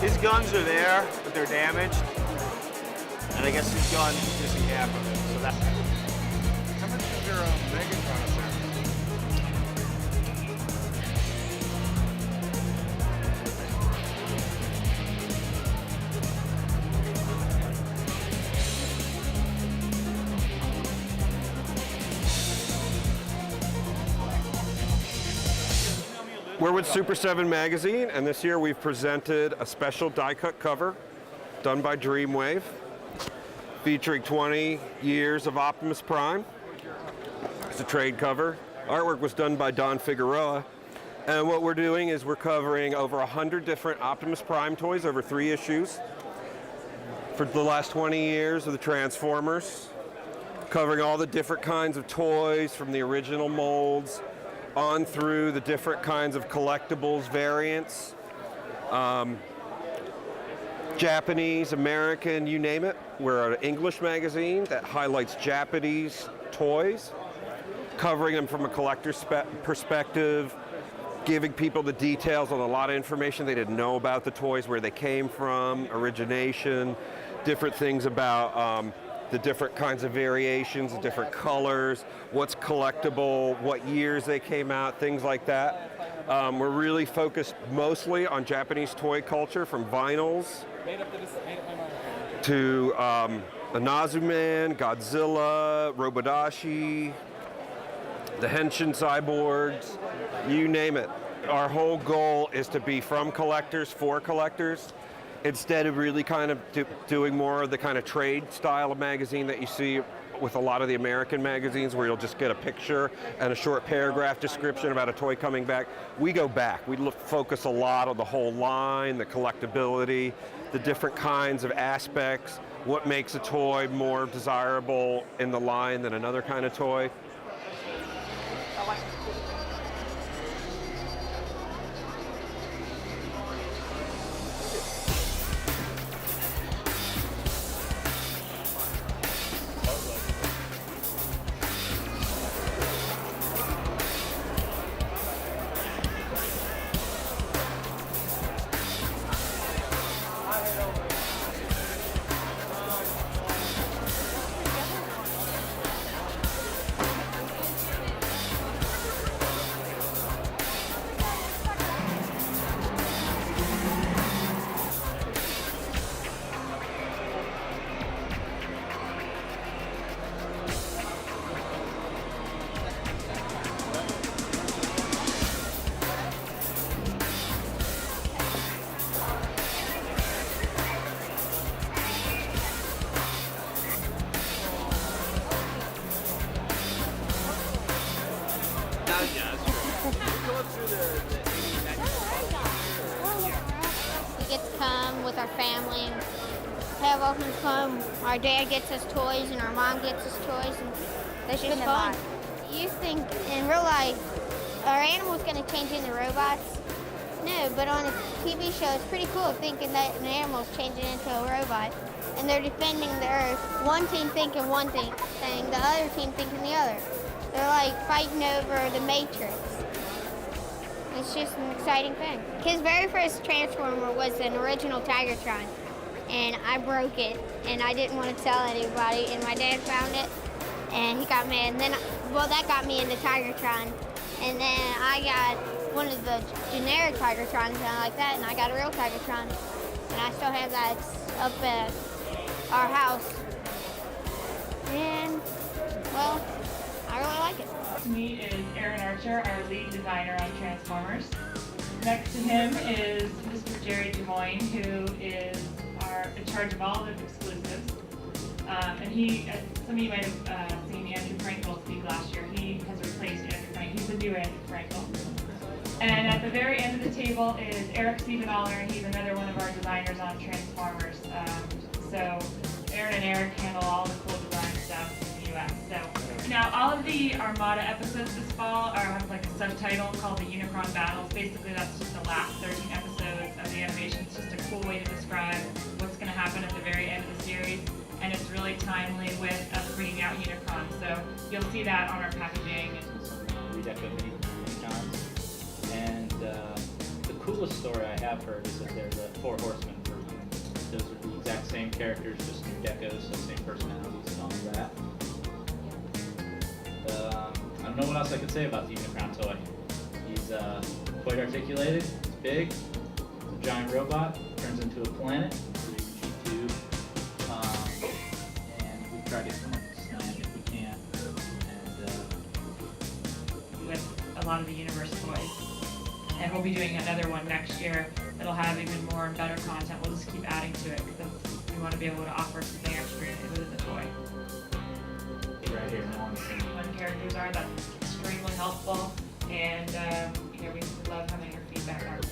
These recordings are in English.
His guns are there, but they're damaged. And I guess his gun is missing half of it. So that. How much is your Megatron assembly? We're with Super 7 Magazine, and this year we've presented a special die-cut cover done by Dreamwave, featuring 20 years of Optimus Prime. It's a trade cover. Artwork was done by Don Figueroa, and what we're doing is we're covering over 100 different Optimus Prime toys over 3 issues for the last 20 years of the Transformers, covering all the different kinds of toys from the original molds on through the different kinds of collectibles variants, Japanese, American, you name it. We're an English magazine that highlights Japanese toys, covering them from a collector's perspective, giving people the details on a lot of information they didn't know about the toys, where they came from, origination, different things about the different kinds of variations, the different colors, what's collectible, what years they came out, things like that. We're really focused mostly on Japanese toy culture, from vinyls to Anazuman, Godzilla, Robodashi, the Henshin cyborgs, you name it. Our whole goal is to be from collectors for collectors, instead of really kind of doing more of the kind of trade style of magazine that you see with a lot of the American magazines, where you'll just get a picture and a short paragraph description about a toy coming back. We go back. We focus a lot on the whole line, the collectability, the different kinds of aspects, what makes a toy more desirable in the line than another kind of toy. We get to come with our family and have open fun. Our dad gets us toys and our mom gets us toys, and that's just fun. You think in real life, are animals going to change into robots? No, but on a TV show, it's pretty cool thinking that an animal's changing into a robot, and they're defending the Earth. One team thinking one thing, the other team thinking the other. They're like fighting over the Matrix. It's just an exciting thing. His very first Transformer was an original Tigertron, and I broke it, and I didn't want to tell anybody, and my dad found it, and he got mad. And then, well, that got me into Tigertron, and then I got one of the generic Tigertrons, and I like that, and I got a real Tigertron, and I still have that up at our house, and, well, I really like it. Me is Aaron Archer, our lead designer on Transformers. Next to him is Mr. Jerry Des Moines, who is in charge of all the exclusives. And he, as some of you might have seen Andrew Frankel speak last year, he has replaced Andrew Frankel. He's the new Andrew Frankel. And at the very end of the table is Eric Siebenaller, and he's another one of our designers on Transformers. So Aaron and Eric handle all the cool design stuff in the US. So now all of the Armada episodes this fall have like a subtitle called the Unicron Battles. Basically that's just the last 13 episodes of the animation. It's just a cool way to describe what's going to happen at the very end of the series. And it's really timely with us bringing out Unicron. So you'll see that on our packaging. We definitely many times. And the coolest story I have heard is that they're the 4 horsemen exact same characters, just new decos, so same personalities and all of that. I don't know what else I could say about the Unicron toy. He's quite articulated, he's big, he's a giant robot, turns into a planet, including a G-tube, and we try to get some slant if we can. And with a lot of the universe toys. And we'll be doing another one next year that'll have even more and better content. We'll just keep adding to it because we want to be able to offer something extra within the toy. right here, no one's seen. What characters are, that's extremely helpful, and you know, we love having your feedback on them.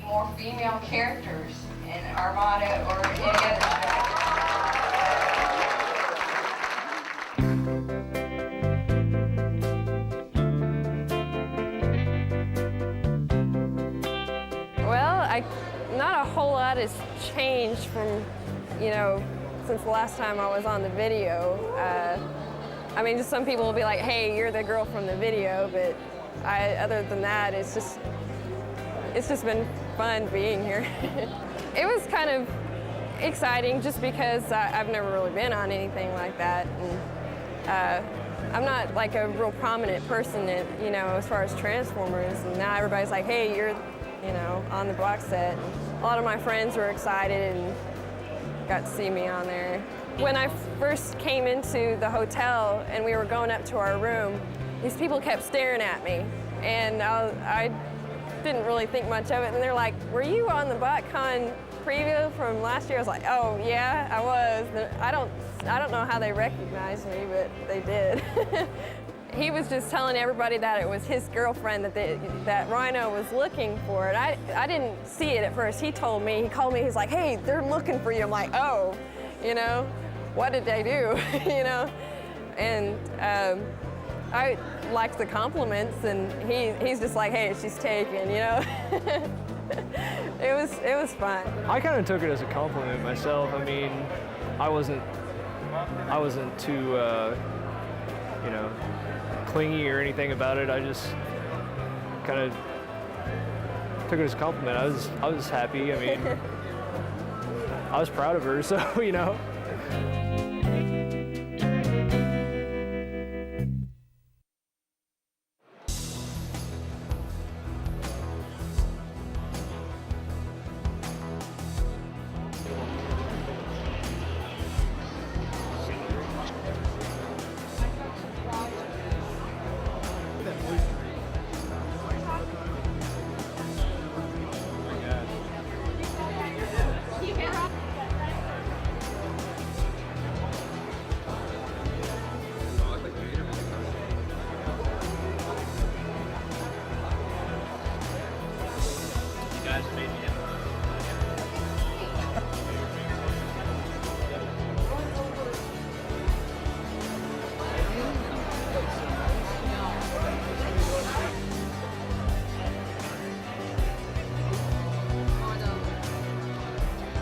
More female characters in Armada or any other show. Well, not a whole lot has changed from, you know, since the last time I was on the video. I mean, just some people will be like, hey, you're the girl from the video, but other than that, it's just been fun being here. It was kind of exciting just because I've never really been on anything like that. And, I'm not like a real prominent person, you know, as far as Transformers. And now everybody's like, hey, you're, you know, on the box set. And a lot of my friends were excited and got to see me on there. When I first came into the hotel and we were going up to our room, these people kept staring at me. And I didn't really think much of it, and they're like, were you on the Botcon preview from last year? I was like, oh yeah, I was. I don't know how they recognized me, but they did. He was just telling everybody that it was his girlfriend that Rhino was looking for, and I didn't see it at first. He told me, he called me, he's like, hey, they're looking for you. I'm like, oh, you know, what did they do, you know? And I liked the compliments, and he's just like, hey, she's taken, you know? It was fun. I kind of took it as a compliment myself. I mean, I wasn't too, you know, clingy or anything about it. I just kind of took it as a compliment. I was happy. I mean, I was proud of her, so, you know.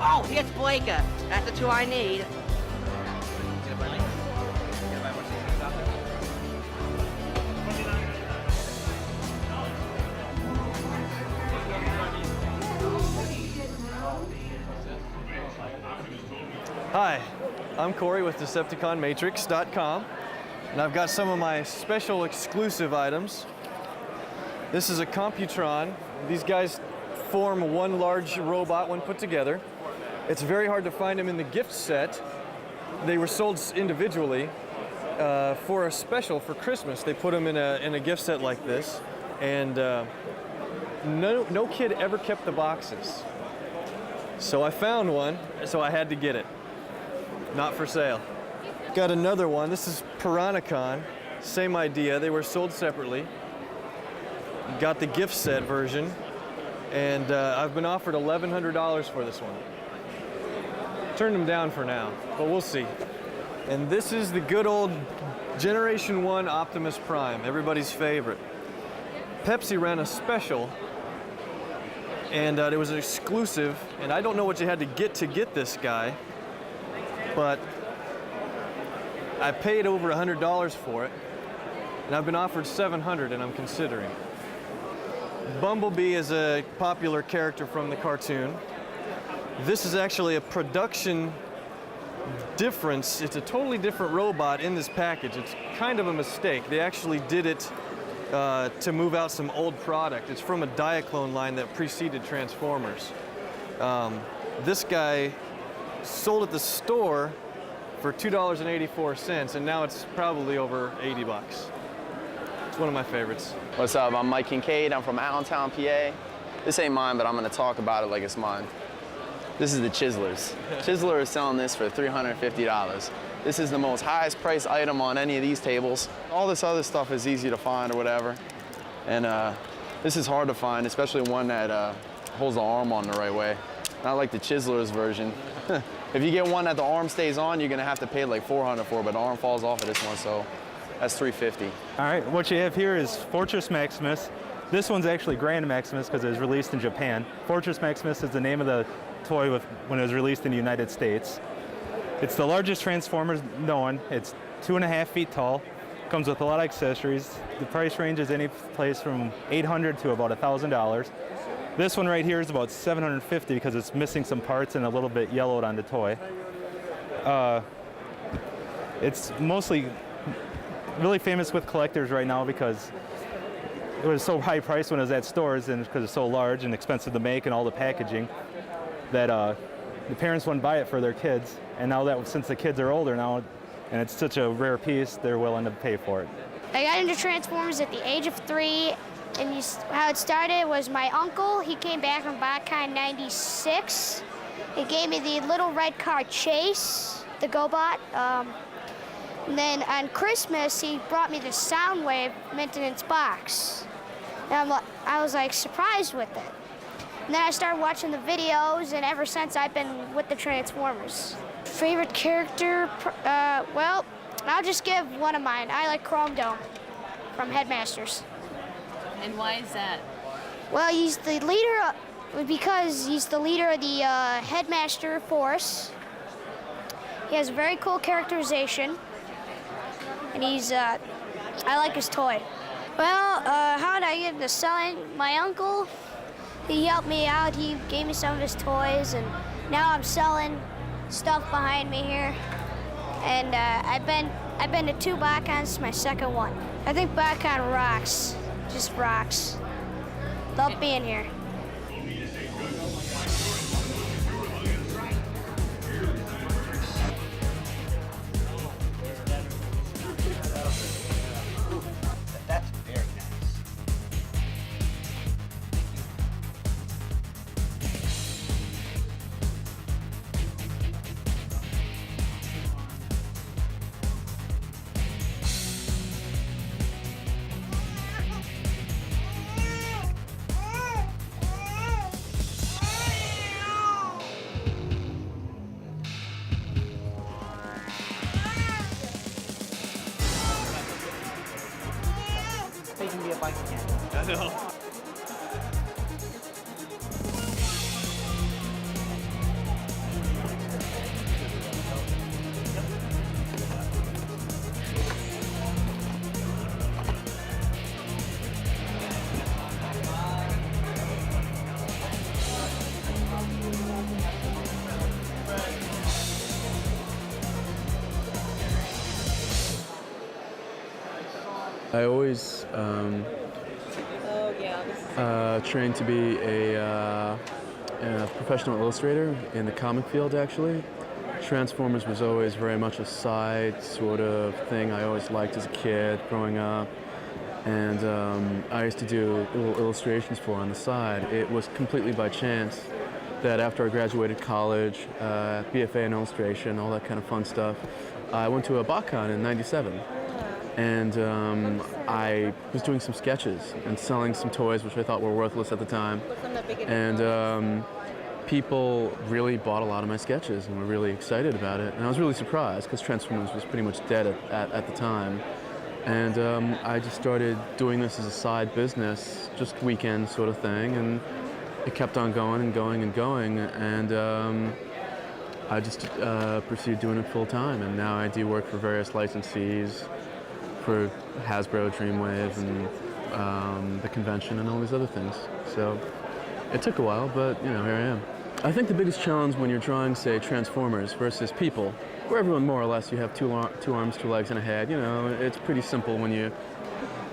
Oh, it's Blaka. That's the two I need. Hi, I'm Corey with DecepticonMatrix.com, and I've got some of my special exclusive items. This is a Computron. These guys form one large robot when put together. It's very hard to find them in the gift set. They were sold individually for a special for Christmas. They put them in a gift set like this, and no kid ever kept the boxes. So I found one, so I had to get it. Not for sale. Got another one. This is Piranacon. Same idea. They were sold separately. Got the gift set version, and I've been offered $1,100 for this one. Turned them down for now, but we'll see. And this is the good old Generation 1 Optimus Prime, everybody's favorite. Pepsi ran a special, and it was an exclusive, and I don't know what you had to get this guy, but I paid over $100 for it, and I've been offered $700, and I'm considering. Bumblebee is a popular character from the cartoon. This is actually a production difference. It's a totally different robot in this package. It's kind of a mistake. They actually did it to move out some old product. It's from a Diaclone line that preceded Transformers. This guy sold at the store for $2.84, and now it's probably over 80 bucks. It's one of my favorites. What's up? I'm Mike Kincaid. I'm from Allentown, PA. This ain't mine, but I'm gonna talk about it like it's mine. This is the Chislers. Chisler is selling this for $350. This is the most highest priced item on any of these tables. All this other stuff is easy to find or whatever. And this is hard to find, especially one that holds the arm on the right way. Not like the Chislers version. If you get one that the arm stays on, you're gonna have to pay like $400 for it, but the arm falls off of this one, so that's $350. All right, what you have here is Fortress Maximus. This one's actually Grand Maximus because it was released in Japan. Fortress Maximus is the name of the toy when it was released in the United States. It's the largest Transformer known. It's 2.5 feet tall. Comes with a lot of accessories. The price range is any place from $800 to about $1,000. This one right here is about $750 because it's missing some parts and a little bit yellowed on the toy. It's mostly really famous with collectors right now because it was so high priced when it was at stores and because it's so large and expensive to make and all the packaging that the parents wouldn't buy it for their kids. And now that since the kids are older now and it's such a rare piece, they're willing to pay for it. I got into Transformers at the age of 3, and how it started was my uncle. He came back from Botcon '96. He gave me the little red car Chase, the GoBot. And then on Christmas, he brought me the Soundwave maintenance box. And I was like surprised with it. And then I started watching the videos, and ever since I've been with the Transformers. Favorite character? Well, I'll just give one of mine. I like Chrome Dome from Headmasters. And why is that? Well, he's the leader because he's the leader of the Headmaster Force. He has a very cool characterization, and he's I like his toy. Well, how did I get into selling? My uncle, he helped me out. He gave me some of his toys, and now I'm selling stuff behind me here. And I've been to 2 Botcons, my second one. I think Botcon rocks, just rocks. Love being here. That's very nice. They can be a bike again. I know. I always trained to be a professional illustrator in the comic field, actually. Transformers was always very much a side sort of thing I always liked as a kid growing up. And I used to do little illustrations for on the side. It was completely by chance that after I graduated college, BFA in illustration, all that kind of fun stuff, I went to a Botcon in '97. And I was doing some sketches and selling some toys which I thought were worthless at the time. And people really bought a lot of my sketches and were really excited about it. And I was really surprised because Transformers was pretty much dead at the time. And I just started doing this as a side business, just weekend sort of thing. And it kept on going and going and going. And I just pursued doing it full time. And now I do work for various licensees, for Hasbro, Dreamwave, and the convention and all these other things. So it took a while, but you know, here I am. I think the biggest challenge when you're drawing, say, Transformers versus people, where everyone more or less, you have two arms, 2 legs, and a head. You know, it's pretty simple when you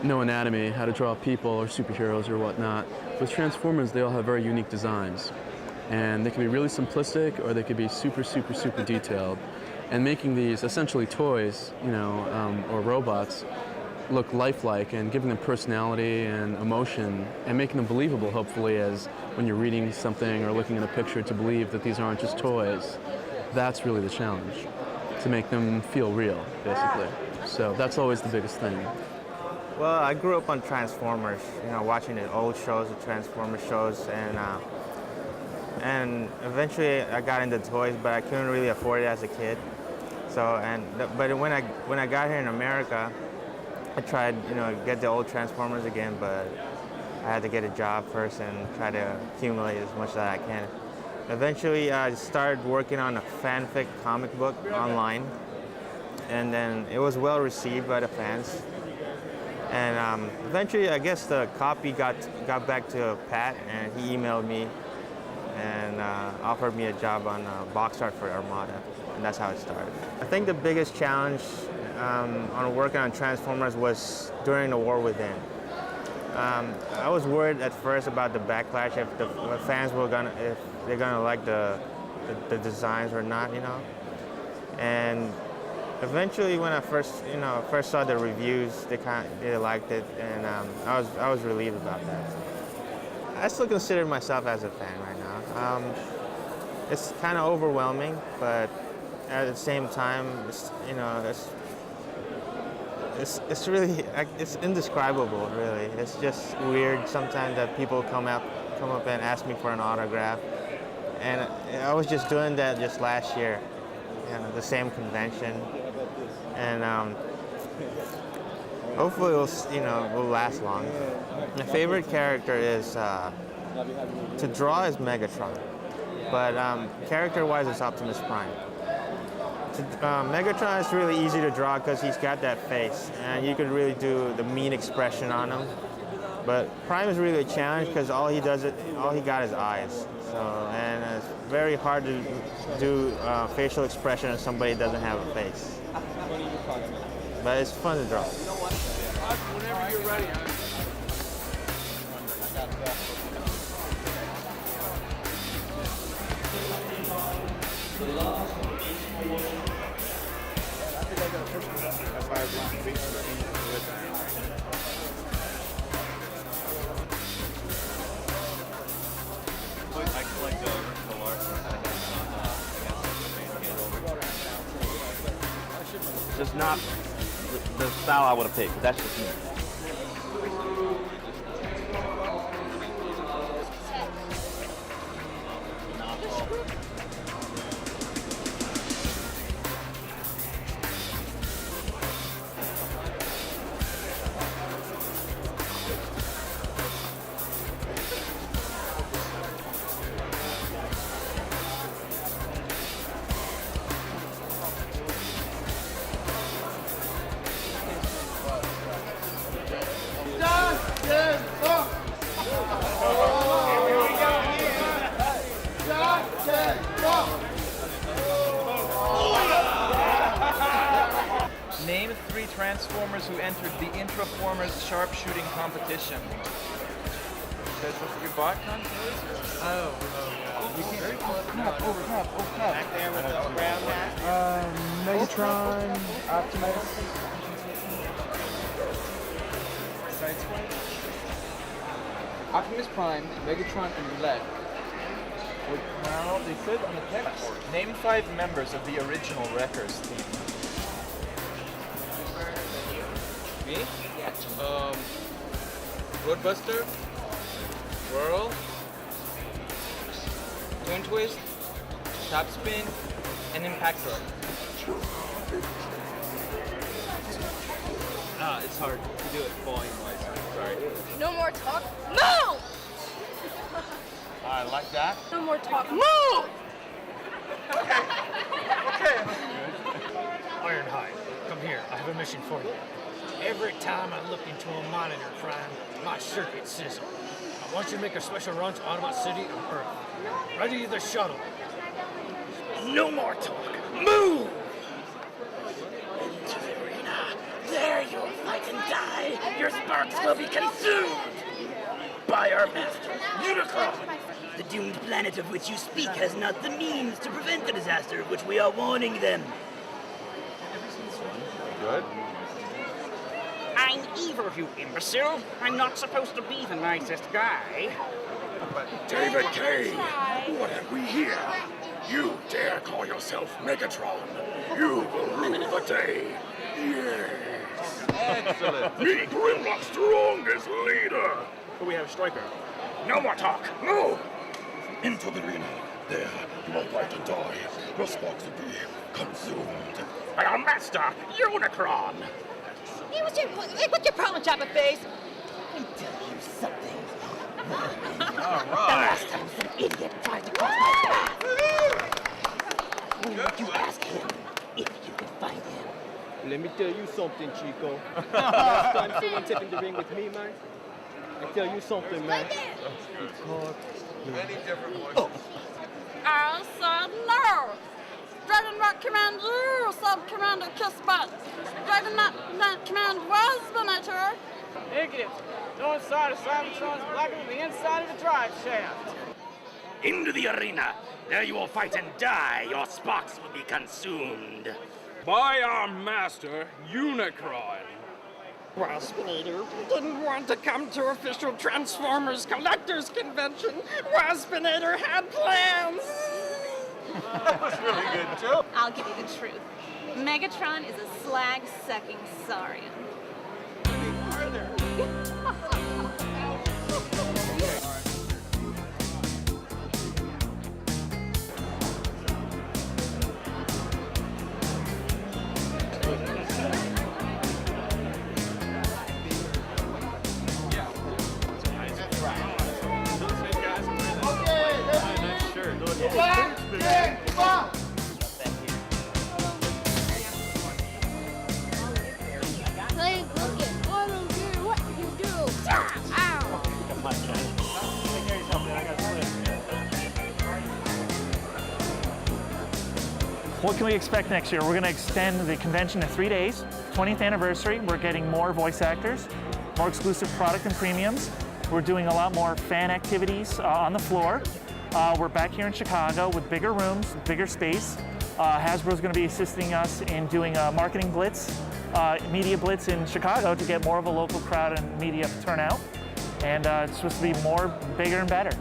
know anatomy, how to draw people or superheroes or whatnot. With Transformers, they all have very unique designs. And they can be really simplistic, or they could be super, super, super detailed. And making these essentially toys, you know, or robots, look lifelike and giving them personality and emotion and making them believable, hopefully, as when you're reading something or looking at a picture, to believe that these aren't just toys. That's really the challenge, to make them feel real, basically. So that's always the biggest thing. Well, I grew up on Transformers, you know, watching the old shows, the Transformers shows, and eventually I got into toys, but I couldn't really afford it as a kid. So, but when I got here in America, I tried, you know, get the old Transformers again, but I had to get a job first and try to accumulate as much that I can. Eventually, I started working on a fanfic comic book online, and then it was well received by the fans. And eventually, I guess the copy got back to Pat, and he emailed me and offered me a job on box art for Armada, and that's how it started. I think the biggest challenge on working on Transformers was during the War Within. I was worried at first about the backlash, if fans were if they're gonna like the designs or not, you know. And eventually, when I first saw the reviews, they liked it, and I was relieved about that. I still consider myself as a fan right now. It's kind of overwhelming, but at the same time, it's really, it's indescribable, really. It's just weird sometimes that people come up and ask me for an autograph. And I was just doing that just last year, you know, the same convention. And hopefully it'll last long. My favorite character is, to draw is Megatron, but character-wise it's Optimus Prime. Megatron is really easy to draw because he's got that face, and you could really do the mean expression on him. But Prime is really a challenge because all he got is eyes. So, and it's very hard to do facial expression on somebody that doesn't have a face. But it's fun to draw. Whenever you're ready. Just not the style I would have picked. That's just me. Name 3 Transformers who entered the Intraformers sharpshooting competition. That's supposed to be Botcon? Oh, yeah. Oh, crap. Back there with the brown hat. Megatron, Optimus. Optimus Prime, Megatron, and Lead. Well, they said on the text. Name 5 members of the original Wreckers team. Me? Roadbuster, Whirl, turn twist, top spin, and impact throw. It's hard to do it volume-wise. Sorry. No more talk. Move! I like that. No more talk. Move! Ironhide, come here. I have a mission for you. Every time I look into a monitor, Prime, my circuit sizzle. I want you to make a special run to Autobot City on Earth. Ready the shuttle. No more talk. Move! Into the arena. There you'll fight and die. Your sparks will be consumed by our master, Unicron. The doomed planet of which you speak has not the means to prevent the disaster of which we are warning them. Good. I'm evil, you imbecile. I'm not supposed to be the nicest guy. David K., what have we here? You dare call yourself Megatron. You will rule the day. Yes. Excellent. Me, Grimlock's strongest leader. We have a striker. No more talk. Move. Into the arena. There, you will fight and die. Your sparks will be consumed by our master, Unicron. Hey, what's your problem, Chopper Face? Let me tell you something. All The last time some idiot tried to cross my path. You ask him if you can find him. Let me tell you something, Chico. Last time someone stepped in the ring with me, man, I tell you something, man. It's hard. Many different voices. Oh. I said no! Dreadnought Command you, Sub-Commander Kissbutt! Dreadnought Command was Venator! Negative. No inside of Cybertron's blackened on the inside of the drive shaft. Into the arena. There you will fight and die. Your sparks will be consumed by our master, Unicron. Waspinator didn't want to come to official Transformers Collectors Convention. Waspinator had plans. That was really good, too. I'll give you the truth. Megatron is a slag-sucking saurian. Hey, look it. I don't care what you do. Ow! What can we expect next year? We're going to extend the convention to 3 days. 20th anniversary, we're getting more voice actors, more exclusive product and premiums. We're doing a lot more fan activities on the floor. We're back here in Chicago with bigger rooms, bigger space. Hasbro's going to be assisting us in doing a marketing blitz, media blitz in Chicago to get more of a local crowd and media turnout. And it's supposed to be more, bigger, and better.